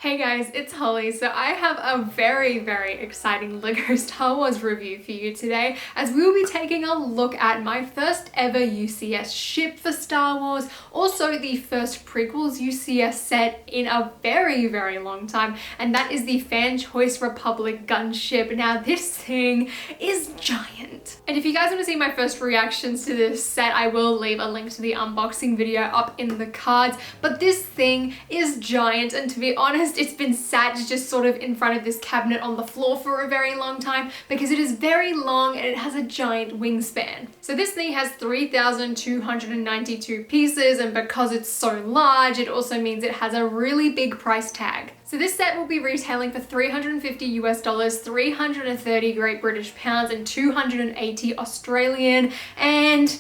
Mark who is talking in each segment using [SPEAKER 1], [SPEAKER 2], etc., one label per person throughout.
[SPEAKER 1] Hey guys, it's Holly. So I have a very exciting LEGO Star Wars review for you today, as we will be taking a look at my first ever UCS ship for Star Wars, also the first prequels UCS set in a very long time, and that is the Fan Choice Republic gunship. Now this thing is giant. And if you guys want to see my first reactions to this set, I will leave a link to the unboxing video up in the cards, but this thing is giant, and to be honest, it's been sat just sort of in front of this cabinet on the floor for a very long time because it is very long and it has a giant wingspan. So this thing has 3,292 pieces, and because it's so large, it also means it has a really big price tag. So this set will be retailing for $350 US, 330 Great British pounds, and 280 Australian, and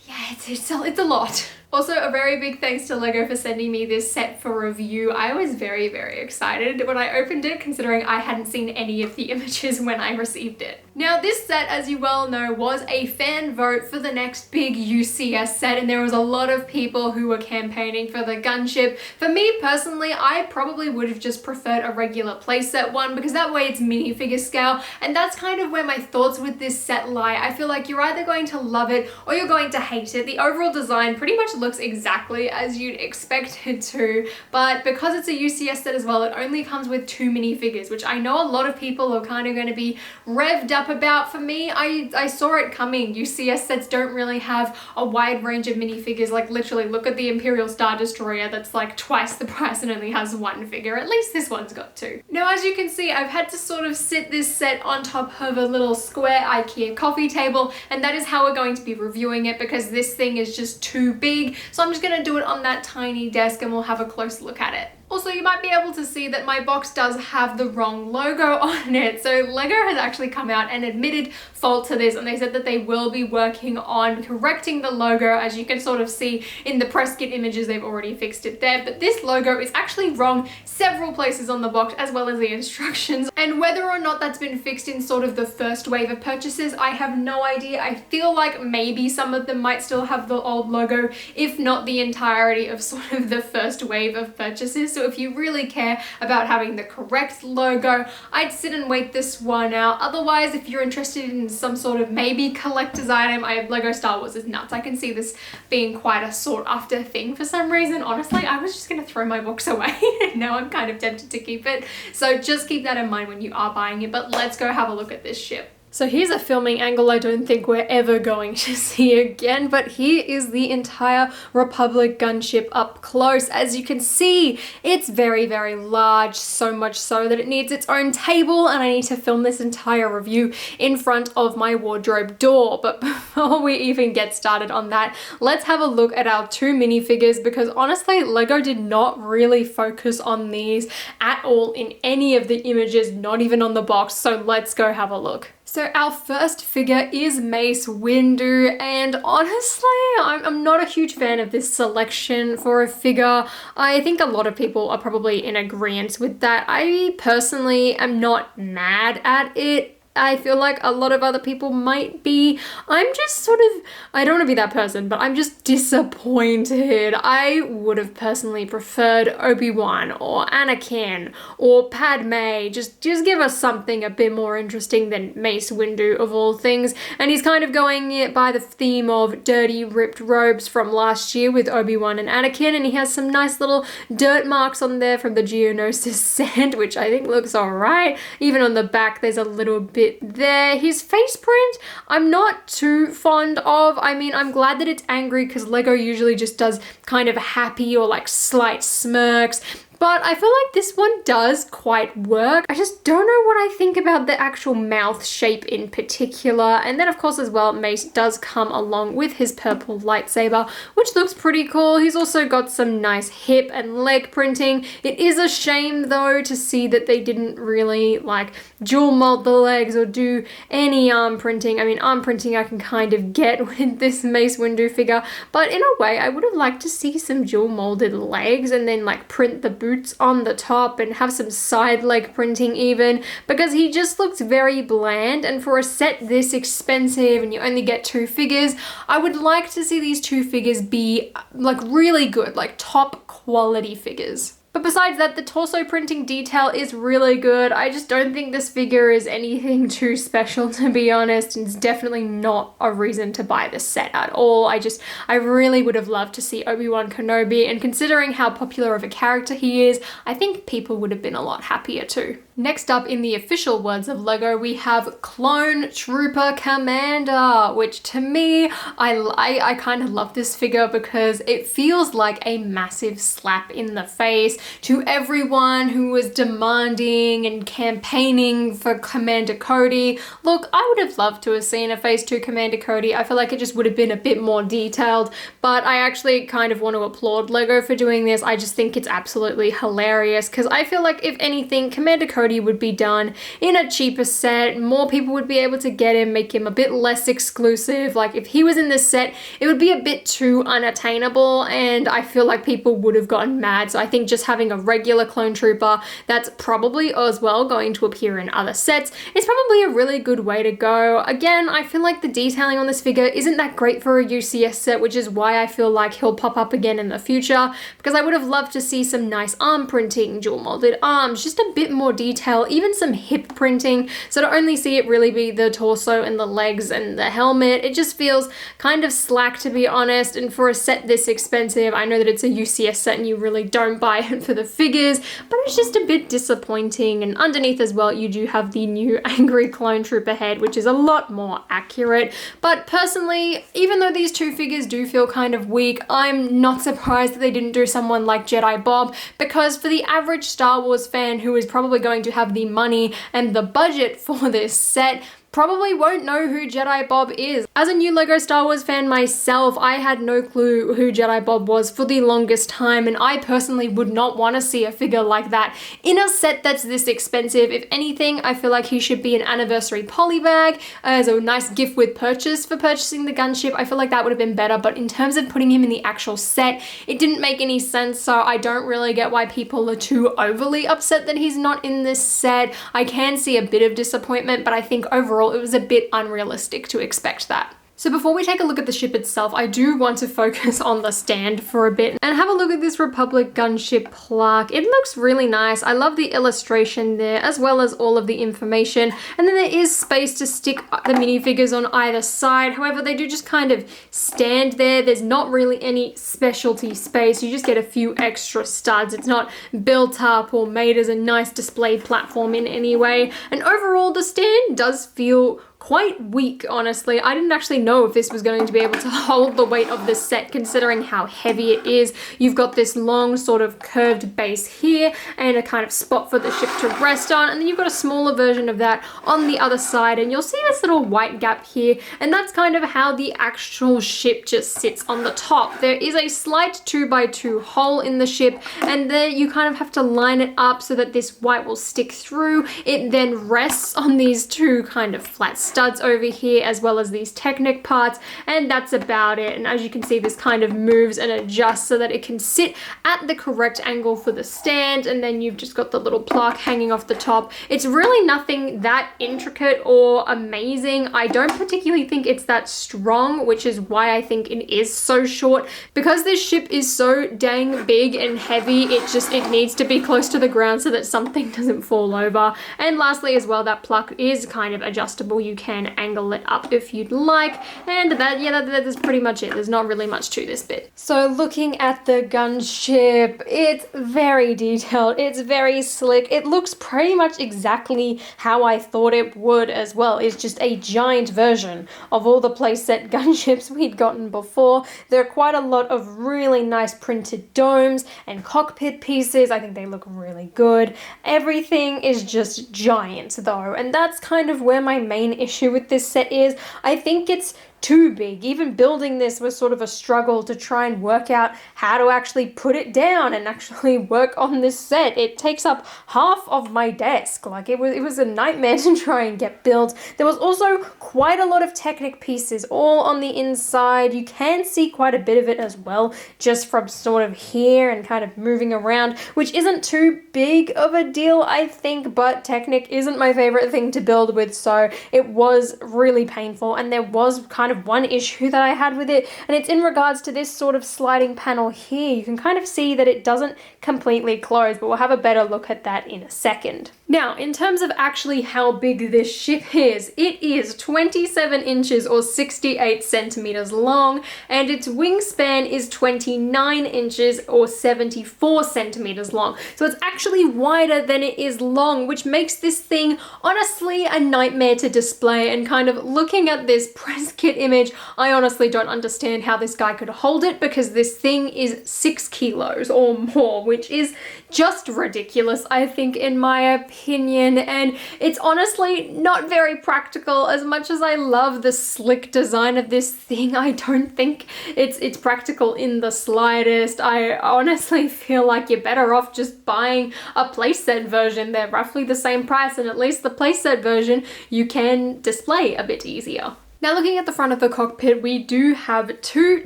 [SPEAKER 1] yeah, it's a lot. Also, a very big thanks to LEGO for sending me this set for review. I was very excited when I opened it, considering I hadn't seen any of the images when I received it. Now this set, as you well know, was a fan vote for the next big UCS set, and there was a lot of people who were campaigning for the gunship. For me personally, I probably would have just preferred a regular playset one, because that way it's minifigure scale, and that's kind of where my thoughts with this set lie. I feel like you're either going to love it or you're going to hate it. The overall design pretty much looks exactly as you'd expect it to, but because it's a UCS set as well, it only comes with 2 minifigures, which I know a lot of people are kind of going to be revved up about. For me, I saw it coming. UCS sets don't really have a wide range of minifigures. Like literally, look at the Imperial Star Destroyer that's like twice the price and only has 1 figure. At least this one's got 2. Now, as you can see, I've had to sort of sit this set on top of a little square IKEA coffee table, and that is how we're going to be reviewing it, because this thing is just too big. So I'm just going to do it on that tiny desk and we'll have a close look at it. Also, you might be able to see that my box does have the wrong logo on it. So LEGO has actually come out and admitted fault to this, and they said that they will be working on correcting the logo. As you can sort of see in the press kit images, they've already fixed it there, but this logo is actually wrong several places on the box, as well as the instructions. And whether or not that's been fixed in sort of the first wave of purchases, I have no idea. I feel like maybe some of them might still have the old logo, if not the entirety of sort of the first wave of purchases. So if you really care about having the correct logo, I'd sit and wait this one out. Otherwise, if you're interested in some sort of maybe collector's item, LEGO Star Wars is nuts. I can see this being quite a sought after thing for some reason. Honestly, I was just gonna throw my box away. Now I'm kind of tempted to keep it. So just keep that in mind when you are buying it, but let's go have a look at this ship. So here's a filming angle I don't think we're ever going to see again, but here is the entire Republic gunship up close. As you can see, it's very large, so much so that it needs its own table, and I need to film this entire review in front of my wardrobe door. But before we even get started on that, let's have a look at our 2 minifigures, because honestly, LEGO did not really focus on these at all in any of the images, not even on the box, so let's go have a look. So our first figure is Mace Windu, and honestly, I'm not a huge fan of this selection for a figure. I think a lot of people are probably in agreement with that. I personally am not mad at it. I feel like a lot of other people might be. I'm just sort of, I don't want to be that person, but I'm just disappointed. I would have personally preferred Obi-Wan or Anakin or Padme. Just give us something a bit more interesting than Mace Windu of all things. And he's kind of going by the theme of dirty, ripped robes from last year with Obi-Wan and Anakin, and he has some nice little dirt marks on there from the Geonosis sand, which I think looks alright. Even on the back, there's a little bit there. His face print, I'm not too fond of. I mean, I'm glad that it's angry, because LEGO usually just does kind of happy or like slight smirks. But I feel like this one does quite work. I just don't know what I think about the actual mouth shape in particular. And then of course as well, Mace does come along with his purple lightsaber, which looks pretty cool. He's also got some nice hip and leg printing. It is a shame though to see that they didn't really like dual mold the legs or do any arm printing. I mean, arm printing I can kind of get with this Mace Windu figure, but in a way I would have liked to see some dual molded legs and then like print the boots on the top and have some side leg printing even, because he just looks very bland. And for a set this expensive and you only get 2 figures, I would like to see these 2 figures be like really good, like top quality figures. But besides that, the torso printing detail is really good. I just don't think this figure is anything too special, to be honest, and it's definitely not a reason to buy this set at all. I really would have loved to see Obi-Wan Kenobi, and considering how popular of a character he is, I think people would have been a lot happier too. Next up, in the official words of LEGO, we have Clone Trooper Commander, which to me, I kind of love this figure because it feels like a massive slap in the face to everyone who was demanding and campaigning for Commander Cody. Look, I would have loved to have seen a Phase 2 Commander Cody. I feel like it just would have been a bit more detailed, but I actually kind of want to applaud LEGO for doing this. I just think it's absolutely hilarious because I feel like if anything, Commander Cody would be done in a cheaper set. More people would be able to get him, make him a bit less exclusive. Like if he was in this set, it would be a bit too unattainable and I feel like people would have gotten mad. So I think just having a regular clone trooper that's probably as well going to appear in other sets is probably a really good way to go. Again, I feel like the detailing on this figure isn't that great for a UCS set, which is why I feel like he'll pop up again in the future, because I would have loved to see some nice arm printing, dual molded arms, just a bit more detail, even some hip printing. So to only see it really be the torso and the legs and the helmet, it just feels kind of slack, to be honest. And for a set this expensive, I know that it's a UCS set and you really don't buy it for the figures, but it's just a bit disappointing. And underneath as well, you do have the new angry clone trooper head, which is a lot more accurate. But personally, even though these two figures do feel kind of weak, I'm not surprised that they didn't do someone like Jedi Bob, because for the average Star Wars fan who is probably going to have the money and the budget for this set, probably won't know who Jedi Bob is. As a new LEGO Star Wars fan myself, I had no clue who Jedi Bob was for the longest time, and I personally would not want to see a figure like that in a set that's this expensive. If anything, I feel like he should be an anniversary polybag as a nice gift with purchase for purchasing the gunship. I feel like that would have been better, but in terms of putting him in the actual set, it didn't make any sense, so I don't really get why people are too overly upset that he's not in this set. I can see a bit of disappointment, but I think overall it was a bit unrealistic to expect that. So before we take a look at the ship itself, I do want to focus on the stand for a bit and have a look at this Republic Gunship Plaque. It looks really nice. I love the illustration there, as well as all of the information. And then there is space to stick the minifigures on either side. However, they do just kind of stand there. There's not really any specialty space. You just get a few extra studs. It's not built up or made as a nice display platform in any way. And overall, the stand does feel quite weak, honestly. I didn't actually know if this was going to be able to hold the weight of this set, considering how heavy it is. You've got this long sort of curved base here and a kind of spot for the ship to rest on, and then you've got a smaller version of that on the other side, and you'll see this little white gap here, and that's kind of how the actual ship just sits on the top. There is a slight 2x2 hole in the ship, and there you kind of have to line it up so that this white will stick through. It then rests on these two kind of flat studs over here, as well as these Technic parts, and that's about it. And as you can see, this kind of moves and adjusts so that it can sit at the correct angle for the stand, and then you've just got the little plaque hanging off the top. It's really nothing that intricate or amazing. I don't particularly think it's that strong, which is why I think it is so short. Because this ship is so dang big and heavy, it needs to be close to the ground so that something doesn't fall over. And lastly as well, that plaque is kind of adjustable. You can angle it up if you'd like, and that is pretty much it. There's not really much to this bit. So looking at the gunship, it's very detailed, it's very slick, it looks pretty much exactly how I thought it would as well. It's just a giant version of all the playset gunships we'd gotten before. There are quite a lot of really nice printed domes and cockpit pieces. I think they look really good. Everything is just giant though, and that's kind of where my main issue with this set is. I think it's too big. Even building this was sort of a struggle to try and work out how to actually put it down and actually work on this set. It takes up half of my desk. Like it was a nightmare to try and get built. There was also quite a lot of Technic pieces all on the inside. You can see quite a bit of it as well, just from sort of here and kind of moving around, which isn't too big of a deal, I think, but Technic isn't my favorite thing to build with, so it was really painful, and there was kind kind of one issue that I had with it, and it's in regards to this sort of sliding panel here. You can kind of see that it doesn't completely close, but we'll have a better look at that in a second. Now, in terms of actually how big this ship is, it is 27 inches or 68 centimeters long, and its wingspan is 29 inches or 74 centimeters long. So it's actually wider than it is long, which makes this thing honestly a nightmare to display. And kind of looking at this press kit image, I honestly don't understand how this guy could hold it, because this thing is 6 kilos or more, which is just ridiculous, I think, in my opinion. And it's honestly not very practical. As much as I love the slick design of this thing, I don't think it's practical in the slightest. I honestly feel like you're better off just buying a playset version. They're roughly the same price, and at least the playset version you can display a bit easier. Now, looking at the front of the cockpit, we do have 2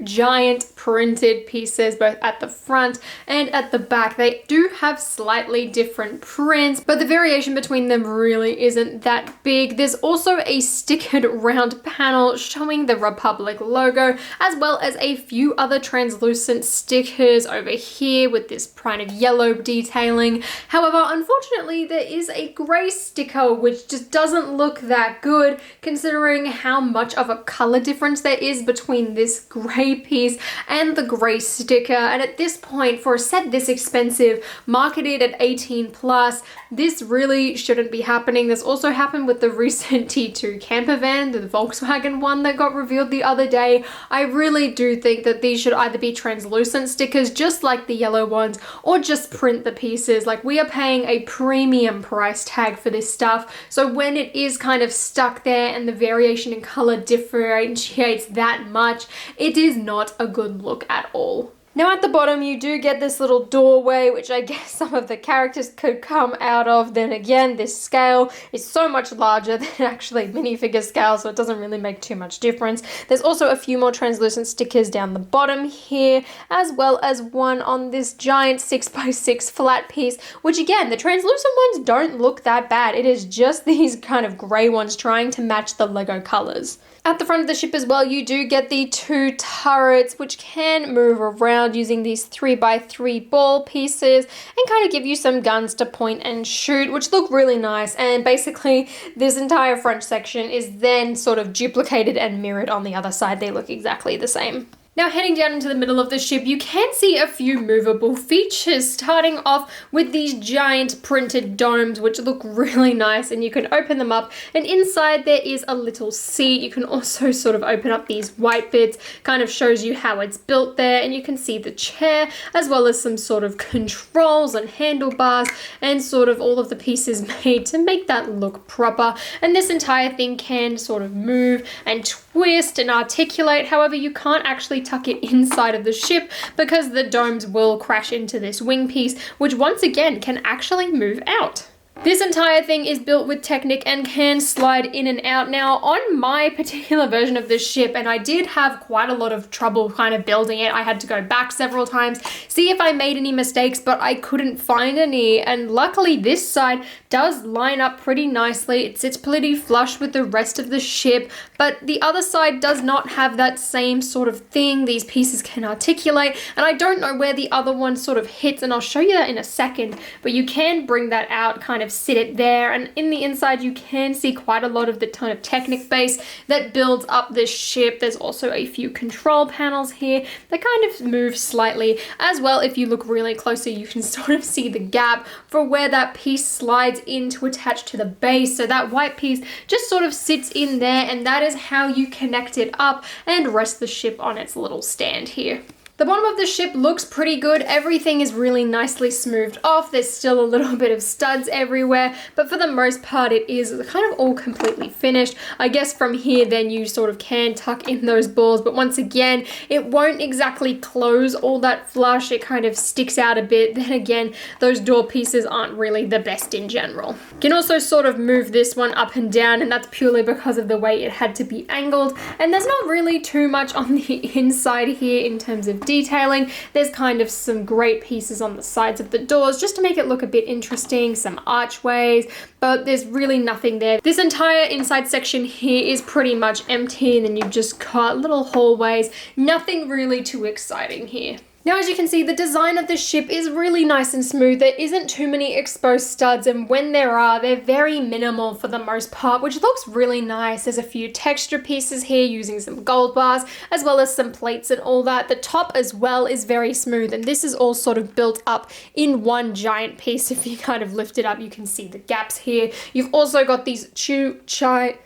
[SPEAKER 1] giant printed pieces, both at the front and at the back. They do have slightly different prints, but the variation between them really isn't that big. There's also a stickered round panel showing the Republic logo, as well as a few other translucent stickers over here with this kind of yellow detailing. However, unfortunately, there is a grey sticker, which just doesn't look that good, considering how much of a color difference there is between this gray piece and the gray sticker. And at this point, for a set this expensive, marketed at 18 plus, this really shouldn't be happening. This also happened with the recent T2 camper van, the Volkswagen one that got revealed the other day. I really do think that these should either be translucent stickers, just like the yellow ones, or just print the pieces. Like, we are paying a premium price tag for this stuff, so when it is kind of stuck there and the variation in color differentiates that much, it is not a good look at all. Now at the bottom you do get this little doorway, which I guess some of the characters could come out of. Then again, this scale is so much larger than actually minifigure scale, so it doesn't really make too much difference. There's also a few more translucent stickers down the bottom here, as well as one on this giant 6x6 flat piece, which again, the translucent ones don't look that bad. It is just these kind of grey ones trying to match the Lego colors. At the front of the ship as well, you do get the 2 turrets, which can move around using these 3x3 ball pieces and kind of give you some guns to point and shoot, which look really nice. And basically, this entire front section is then sort of duplicated and mirrored on the other side. They look exactly the same. Now, heading down into the middle of the ship, you can see a few movable features, starting off with these giant printed domes, which look really nice, and you can open them up, and inside there is a little seat. You can also sort of open up these white bits, kind of shows you how it's built there, and you can see the chair, as well as some sort of controls and handlebars, and sort of all of the pieces made to make that look proper. And this entire thing can sort of move and twist and articulate. However, you can't actually tuck it inside of the ship because the domes will crash into this wing piece, which once again can actually move out. This entire thing is built with Technic and can slide in and out. Now, on my particular version of the ship, and I did have quite a lot of trouble kind of building it, I had to go back several times, see if I made any mistakes, but I couldn't find any. And luckily this side does line up pretty nicely. It sits pretty flush with the rest of the ship, but the other side does not have that same sort of thing. These pieces can articulate, and I don't know where the other one sort of hits, and I'll show you that in a second, but you can bring that out, kind of sit it there, and in the inside you can see quite a lot of the kind of Technic base that builds up this ship. There's also a few control panels here that kind of move slightly as well. If you look really closely, you can sort of see the gap for where that piece slides in to attach to the base. So that white piece just sort of sits in there, and that is how you connect it up and rest the ship on its little stand here. The bottom of the ship looks pretty good. Everything is really nicely smoothed off. There's still a little bit of studs everywhere, but for the most part it is kind of all completely finished. I guess from here then you sort of can tuck in those balls, but once again, it won't exactly close all that flush. It kind of sticks out a bit. Then again, those door pieces aren't really the best in general. You can also sort of move this one up and down, and that's purely because of the way it had to be angled. And there's not really too much on the inside here in terms of detailing. There's kind of some great pieces on the sides of the doors just to make it look a bit interesting, some archways, but there's really nothing there. This entire inside section here is pretty much empty, and then you've just got little hallways. Nothing really too exciting here. Now, as you can see, the design of the ship is really nice and smooth. There isn't too many exposed studs, and when there are, they're very minimal for the most part, which looks really nice. There's a few texture pieces here using some gold bars, as well as some plates and all that. The top as well is very smooth, and this is all sort of built up in one giant piece. If you kind of lift it up, you can see the gaps here. You've also got these two giant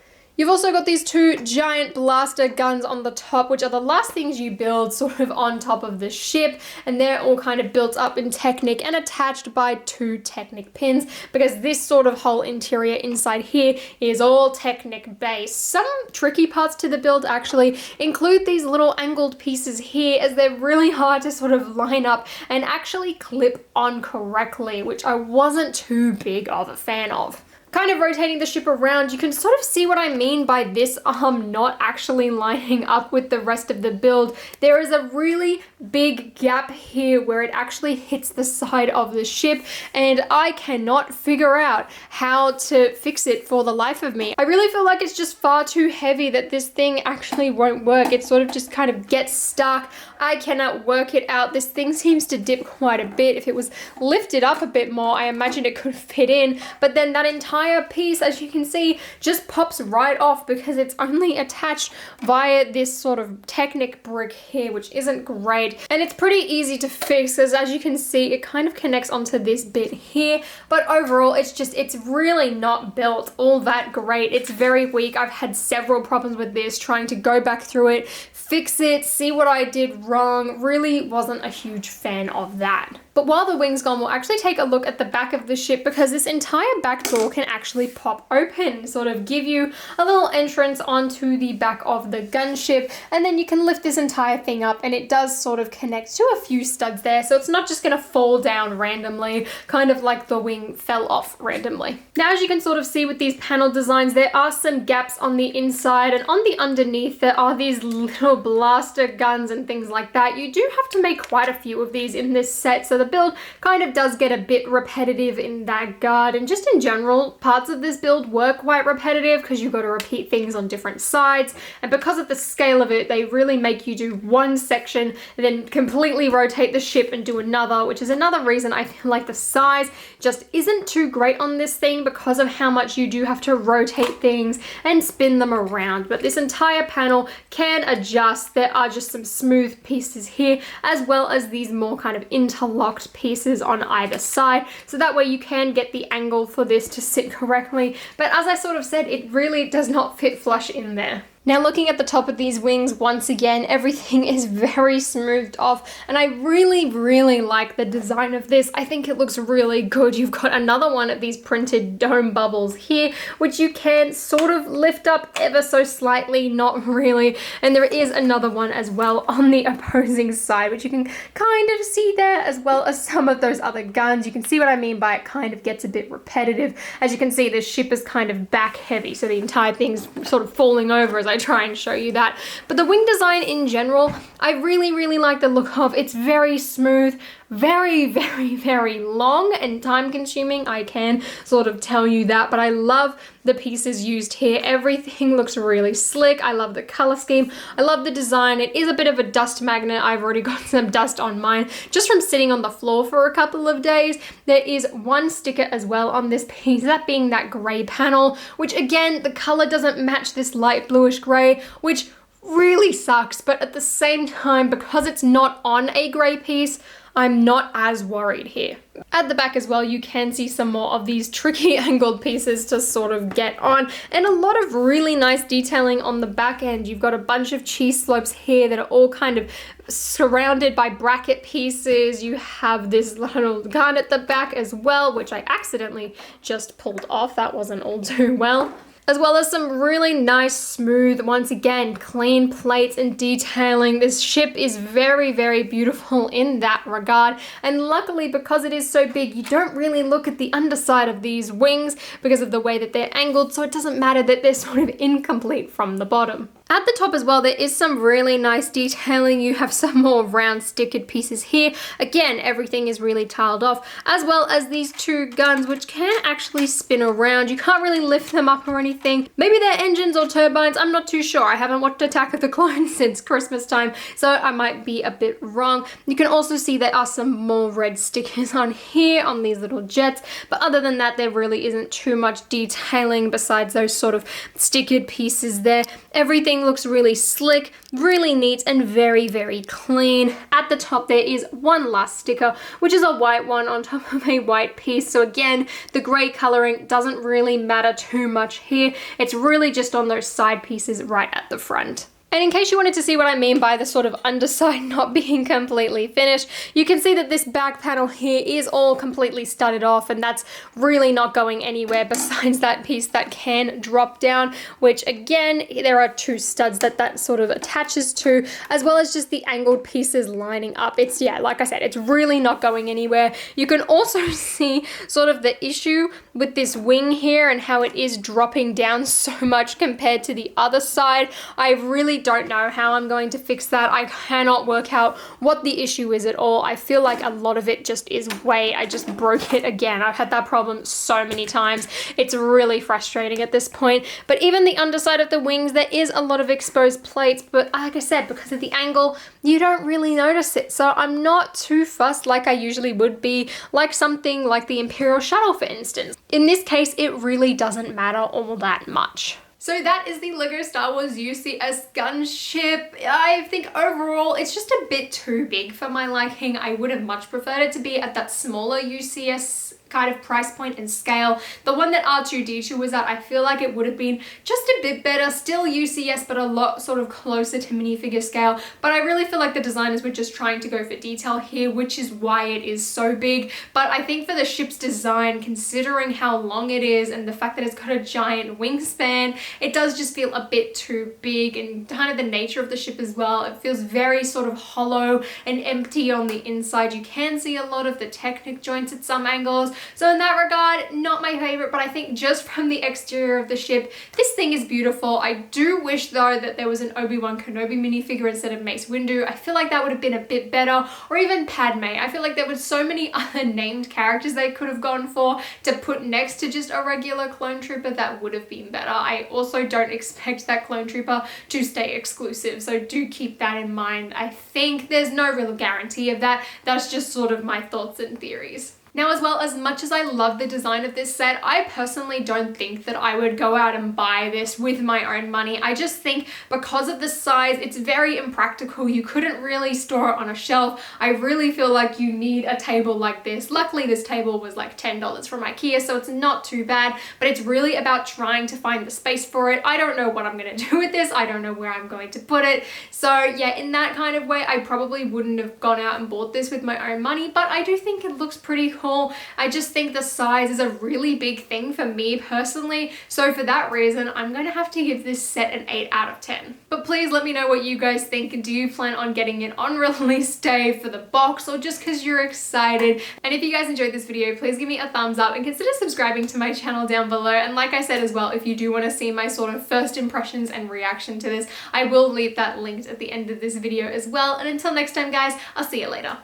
[SPEAKER 1] blaster guns on the top, which are the last things you build sort of on top of the ship, and they're all kind of built up in Technic and attached by 2 Technic pins, because this sort of whole interior inside here is all Technic based. Some tricky parts to the build actually include these little angled pieces here, as they're really hard to sort of line up and actually clip on correctly, which I wasn't too big of a fan of. Kind of rotating the ship around, you can sort of see what I mean by this arm not actually lining up with the rest of the build. There is a really big gap here where it actually hits the side of the ship, and I cannot figure out how to fix it for the life of me. I really feel like it's just far too heavy that this thing actually won't work. It sort of just kind of gets stuck. I cannot work it out. This thing seems to dip quite a bit. If it was lifted up a bit more, I imagine it could fit in, but then that entire piece, as you can see, just pops right off because it's only attached via this sort of Technic brick here, which isn't great. And it's pretty easy to fix, as you can see, it kind of connects onto this bit here, but overall it's really not built all that great. It's very weak. I've had several problems with this, trying to go back through it, fix it, see what I did wrong. Really wasn't a huge fan of that. But while the wing's gone, we'll actually take a look at the back of the ship, because this entire back door can actually pop open, sort of give you a little entrance onto the back of the gunship, and then you can lift this entire thing up, and it does sort of connect to a few studs there, so it's not just going to fall down randomly, kind of like the wing fell off randomly. Now, as you can sort of see with these panel designs, there are some gaps on the inside, and on the underneath there are these little blaster guns and things like that. You do have to make quite a few of these in this set, so the build kind of does get a bit repetitive in that regard, and just in general, parts of this build were quite repetitive because you've got to repeat things on different sides, and because of the scale of it, they really make you do one section and then completely rotate the ship and do another, which is another reason I feel like the size just isn't too great on this thing, because of how much you do have to rotate things and spin them around. But this entire panel can adjust. There are just some smooth pieces here, as well as these more kind of interlocked pieces on either side, so that way you can get the angle for this to sit correctly. But as I sort of said, it really does not fit flush in there. Now, looking at the top of these wings, once again, everything is very smoothed off, and I really like the design of this. I think it looks really good. You've got another one of these printed dome bubbles here, which you can sort of lift up ever so slightly, not really, and there is another one as well on the opposing side, which you can kind of see there, as well as some of those other guns. You can see what I mean by it kind of gets a bit repetitive. As you can see, the ship is kind of back heavy, so the entire thing's sort of falling over as I try and show you that. But the wing design in general, I really like the look of. It's very smooth, very long and time consuming, I can sort of tell you that, but I love the pieces used here. Everything looks really slick. I love the color scheme. I love the design. It is a bit of a dust magnet. I've already got some dust on mine just from sitting on the floor for a couple of days. There is one sticker as well on this piece, that being that gray panel, which again, the color doesn't match this light bluish gray, which really sucks, but at the same time, because it's not on a gray piece, I'm not as worried here. At the back as well, you can see some more of these tricky angled pieces to sort of get on, and a lot of really nice detailing on the back end. You've got a bunch of cheese slopes here that are all kind of surrounded by bracket pieces. You have this little gun at the back as well, which I accidentally just pulled off. That wasn't all too well. As well as some really nice, smooth, once again, clean plates and detailing. This ship is very beautiful in that regard. And luckily, because it is so big, you don't really look at the underside of these wings because of the way that they're angled, so it doesn't matter that they're sort of incomplete from the bottom. At the top as well, there is some really nice detailing. You have some more round stickered pieces here. Again, everything is really tiled off, as well as these two guns, which can actually spin around. You can't really lift them up or anything. Maybe they're engines or turbines, I'm not too sure. I haven't watched Attack of the Clones since Christmas time, so I might be a bit wrong. You can also see there are some more red stickers on here on these little jets, but other than that, there really isn't too much detailing besides those sort of stickered pieces there. Everything looks really slick, really neat, and very, very clean. At the top, there is one last sticker, which is a white one on top of a white piece. So again, the gray coloring doesn't really matter too much here. It's really just on those side pieces right at the front. And in case you wanted to see what I mean by the sort of underside not being completely finished, you can see that this back panel here is all completely studded off, and that's really not going anywhere besides that piece that can drop down, which again, there are two studs that sort of attaches to, as well as just the angled pieces lining up. It's, yeah, like I said, it's really not going anywhere. You can also see sort of the issue with this wing here and how it is dropping down so much compared to the other side. I really don't know how I'm going to fix that. I cannot work out what the issue is at all. I feel like a lot of it just is weight. I just broke it again. I've had that problem so many times. It's really frustrating at this point. But even the underside of the wings, there is a lot of exposed plates, but like I said, because of the angle, you don't really notice it. So I'm not too fussed like I usually would be, like something like the Imperial Shuttle, for instance. In this case, it really doesn't matter all that much. So that is the LEGO Star Wars UCS gunship. I think overall it's just a bit too big for my liking. I would have much preferred it to be at that smaller UCS kind of price point and scale. The one that R2-D2 was at, I feel like it would have been just a bit better. Still UCS, but a lot sort of closer to minifigure scale. But I really feel like the designers were just trying to go for detail here, which is why it is so big. But I think for the ship's design, considering how long it is and the fact that it's got a giant wingspan, it does just feel a bit too big, and kind of the nature of the ship as well. It feels very sort of hollow and empty on the inside. You can see a lot of the Technic joints at some angles. So in that regard, not my favorite, but I think just from the exterior of the ship, this thing is beautiful. I do wish though that there was an Obi-Wan Kenobi minifigure instead of Mace Windu. I feel like that would have been a bit better, or even Padme. I feel like there was so many other named characters they could have gone for to put next to just a regular clone trooper that would have been better. I also don't expect that clone trooper to stay exclusive, so do keep that in mind. I think there's no real guarantee of that. That's just sort of my thoughts and theories. Now, as well, as much as I love the design of this set, I personally don't think that I would go out and buy this with my own money. I just think because of the size, it's very impractical. You couldn't really store it on a shelf. I really feel like you need a table like this. Luckily, this table was like $10 from IKEA, so it's not too bad, but it's really about trying to find the space for it. I don't know what I'm gonna do with this. I don't know where I'm going to put it. So yeah, in that kind of way, I probably wouldn't have gone out and bought this with my own money, but I do think it looks pretty cool. I just think the size is a really big thing for me personally. So for that reason, I'm going to have to give this set an 8 out of 10. But please let me know what you guys think. Do you plan on getting it on release day for the box, or just because you're excited? And if you guys enjoyed this video, please give me a thumbs up and consider subscribing to my channel down below. And like I said as well, if you do want to see my sort of first impressions and reaction to this, I will leave that linked at the end of this video as well. And until next time, guys, I'll see you later.